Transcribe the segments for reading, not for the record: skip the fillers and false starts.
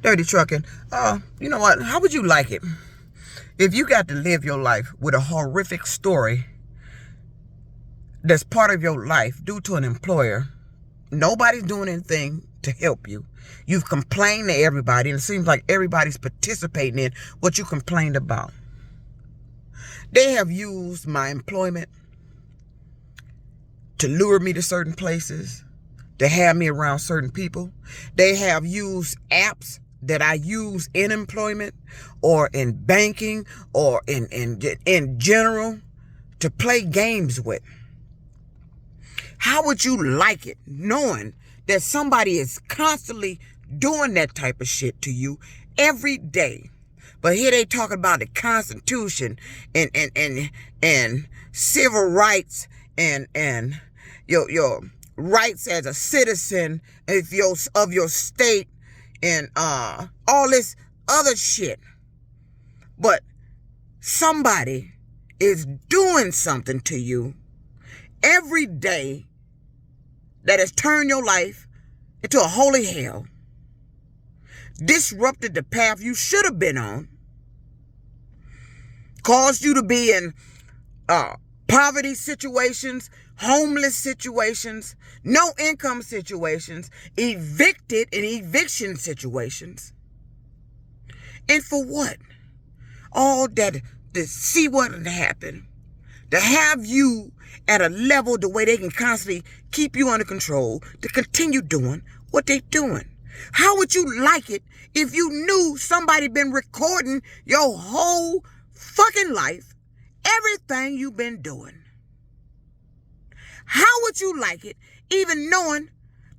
Dirty Trucking. You know what? How would you like it if you got to live your life with a horrific story that's part of your life due to an employer? Nobody's doing anything to help you. You've complained to everybody, and it seems like everybody's participating in what you complained about. They have used my employment to lure me to certain places, to have me around certain people. They have used apps that I use in employment or in banking or in general to play games with. How would you like it knowing that somebody is constantly doing that type of shit to you every day? But here they talking about the Constitution and civil rights and your rights as a citizen of your state and all this other shit. But somebody is doing something to you every day that has turned your life into a holy hell, disrupted the path you should have been on, caused you to be in poverty situations, homeless situations, no income situations, evicted in eviction situations. And for what? All that to see what would happen. To have you at a level the way they can constantly keep you under control to continue doing what they're doing. How would you like it if you knew somebody been recording your whole fucking life, everything you've been doing? How would you like it even knowing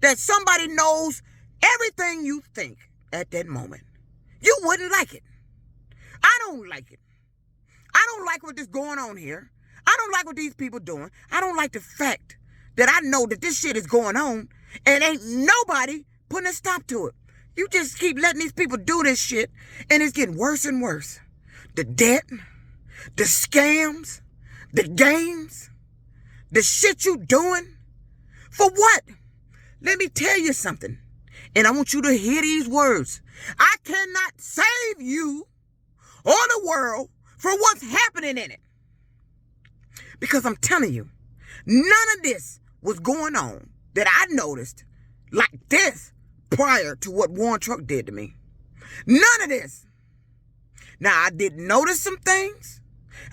that somebody knows everything you think at that moment? You wouldn't like it. I don't like it. I don't like what is going on here. I don't like what these people doing. I don't like the fact that I know that this shit is going on and ain't nobody putting a stop to it. You just keep letting these people do this shit and it's getting worse and worse. The debt, the scams, the games, the shit you doing. For what? Let me tell you something. And I want you to hear these words. I cannot save you or the world for what's happening in it. Because I'm telling you, none of this was going on that I noticed like this prior to what Warren Truck did to me. None of this. Now, I did notice some things.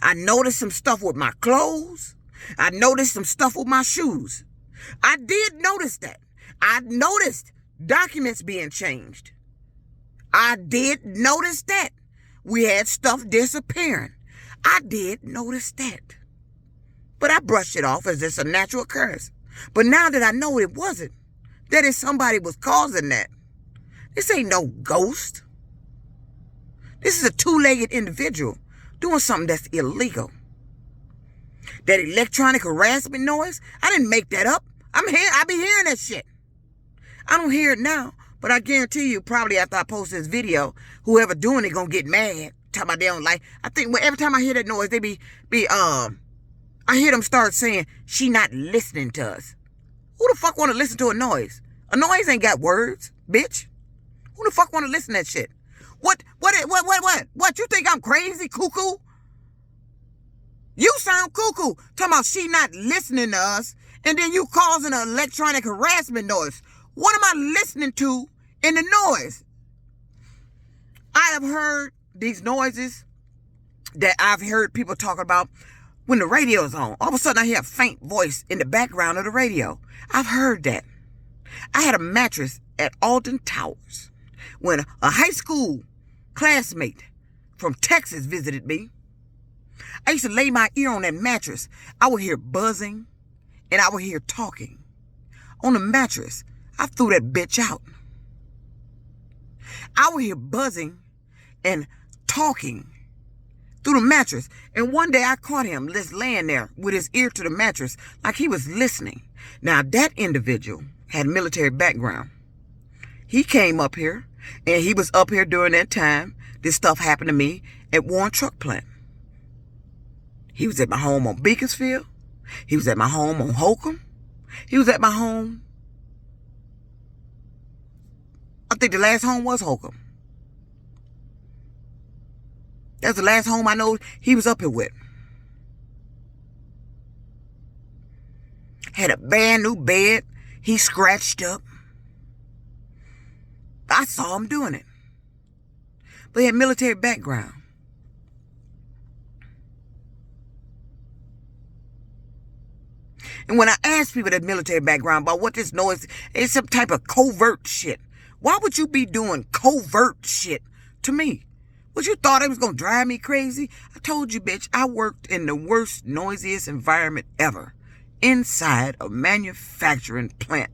I noticed some stuff with my clothes. I noticed some stuff with my shoes. I did notice that. I noticed documents being changed. I did notice that. We had stuff disappearing. I did notice that. But I brushed it off as it's a natural occurrence. But now that I know it wasn't, that if somebody was causing that, this ain't no ghost. This is a two-legged individual doing something that's illegal. That electronic harassment noise, I didn't make that up. I be hearing that shit. I don't hear it now, but I guarantee you probably after I post this video, whoever doing it gonna get mad. Talking about they don't like. I think every time I hear that noise, they I hear them start saying, she not listening to us. Who the fuck want to listen to a noise? A noise ain't got words, bitch. Who the fuck want to listen to that shit? What? You think I'm crazy, cuckoo? You sound cuckoo. Talking about she not listening to us, and then you causing an electronic harassment noise. What am I listening to in the noise? I have heard these noises that I've heard people talking about when the radio's on. All of a sudden I hear a faint voice in the background of the radio. I've heard that. I had a mattress at Alton Towers when a high school classmate from Texas visited me. I used to lay my ear on that mattress. I would hear buzzing and I would hear talking. On the mattress, I threw that bitch out. I would hear buzzing and talking through the mattress. And one day I caught him just laying there with his ear to the mattress like he was listening. Now that individual had a military background. He came up here and he was up here during that time. This stuff happened to me at Warren Truck Plant. He was at my home on Beaconsfield. He was at my home on Holcomb. He was at my home. I think the last home was Holcomb. That's the last home I know he was up here with. Had a brand new bed. He scratched up. I saw him doing it. But he had military background. And when I ask people that military background about what this noise, it's some type of covert shit. Why would you be doing covert shit to me? What, you thought it was going to drive me crazy? I told you, bitch, I worked in the worst, noisiest environment ever. Inside a manufacturing plant.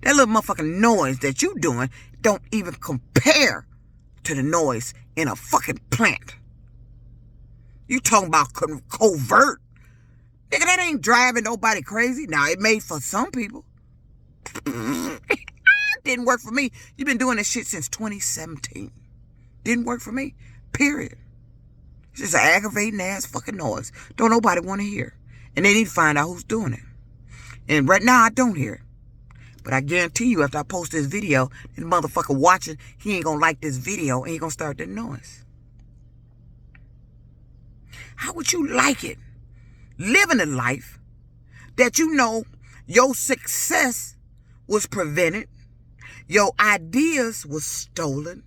That little motherfucking noise that you doing don't even compare to the noise in a fucking plant. You talking about covert? Nigga, that ain't driving nobody crazy. Now, it may for some people. Didn't work for me. You've been doing this shit since 2017. Didn't work for me. Period. It's just an aggravating ass fucking noise. Don't nobody want to hear. And they need to find out who's doing it. And right now, I don't hear it. But I guarantee you, after I post this video, this motherfucker watching, he ain't gonna like this video and he gonna start that noise. How would you like it? Living a life that you know your success was prevented, your ideas was stolen,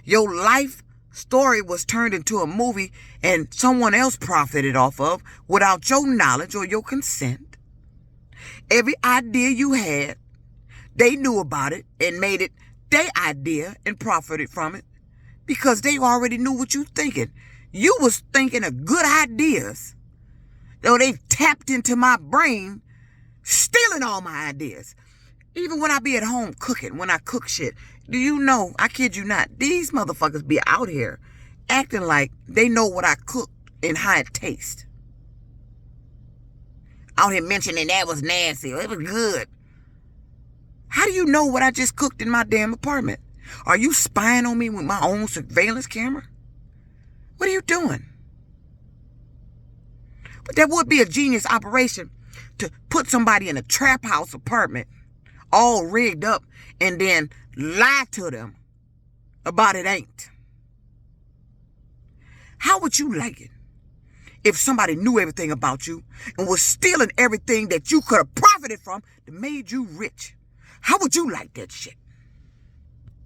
your life story was turned into a movie and someone else profited off of without your knowledge or your consent. Every idea you had, they knew about it and made it their idea and profited from it because they already knew what you thinking. You was thinking of good ideas. Though they tapped into my brain, stealing all my ideas. Even when I be at home cooking, when I cook shit, do you know, I kid you not, these motherfuckers be out here acting like they know what I cook and how it tastes. Out here mentioning that was nasty, it was good. How do you know what I just cooked in my damn apartment? Are you spying on me with my own surveillance camera? What are you doing? But that would be a genius operation to put somebody in a trap house apartment, all rigged up, and then lie to them about it ain't. How would you like it if somebody knew everything about you and was stealing everything that you could have profited from that made you rich? How would you like that shit?